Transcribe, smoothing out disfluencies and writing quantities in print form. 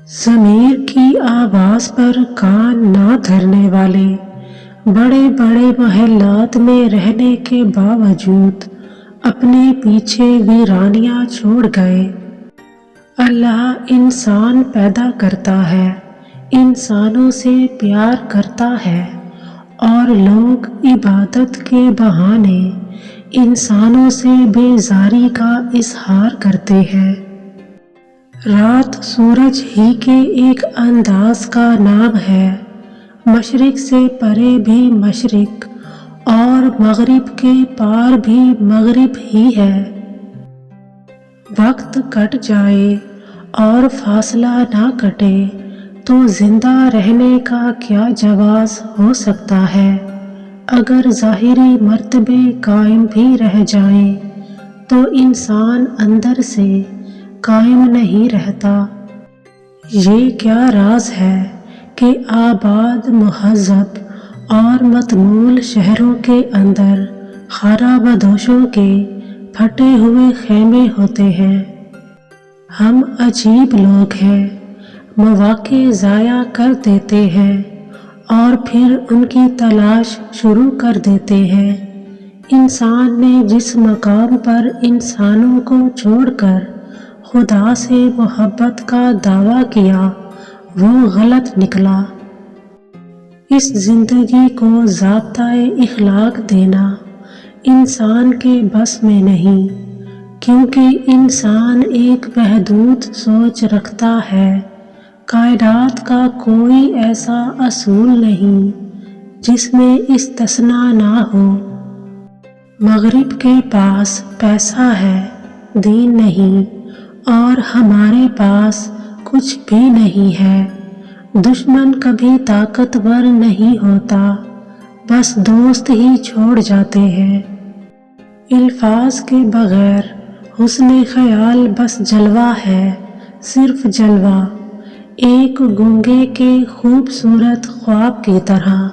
ضمیر کی آواز پر کان نہ دھرنے والے بڑے بڑے محلات میں رہنے کے باوجود اپنے پیچھے ویرانیاں چھوڑ گئے۔ اللہ انسان پیدا کرتا ہے، انسانوں سے پیار کرتا ہے، اور لوگ عبادت کے بہانے انسانوں سے بیزاری کا اظہار کرتے ہیں۔ رات سورج ہی کے ایک انداز کا نام ہے، مشرق سے پرے بھی مشرق اور مغرب کے پار بھی مغرب ہی ہے۔ وقت کٹ جائے اور فاصلہ نہ کٹے تو زندہ رہنے کا کیا جواز ہو سکتا ہے؟ اگر ظاہری مرتبے قائم بھی رہ جائیں تو انسان اندر سے قائم نہیں رہتا۔ یہ کیا راز ہے کہ آباد، مہذب اور متمول شہروں کے اندر خارا بدوشوں کے پھٹے ہوئے خیمے ہوتے ہیں؟ ہم عجیب لوگ ہیں، مواقع ضائع کر دیتے ہیں اور پھر ان کی تلاش شروع کر دیتے ہیں۔ انسان نے جس مقام پر انسانوں کو چھوڑ کر خدا سے محبت کا دعویٰ کیا وہ غلط نکلا۔ اس زندگی کو ضابطۂ اخلاق دینا انسان کے بس میں نہیں، کیونکہ انسان ایک محدود سوچ رکھتا ہے۔ کائنات کا کوئی ایسا اصول نہیں جس میں استثناء نہ ہو۔ مغرب کے پاس پیسہ ہے، دین نہیں، اور ہمارے پاس کچھ بھی نہیں ہے۔ دشمن کبھی طاقتور نہیں ہوتا، بس دوست ہی چھوڑ جاتے ہیں۔ الفاظ کے بغیر حسن خیال بس جلوہ ہے، صرف جلوہ، ایک گونگے کے خوبصورت خواب کی طرح۔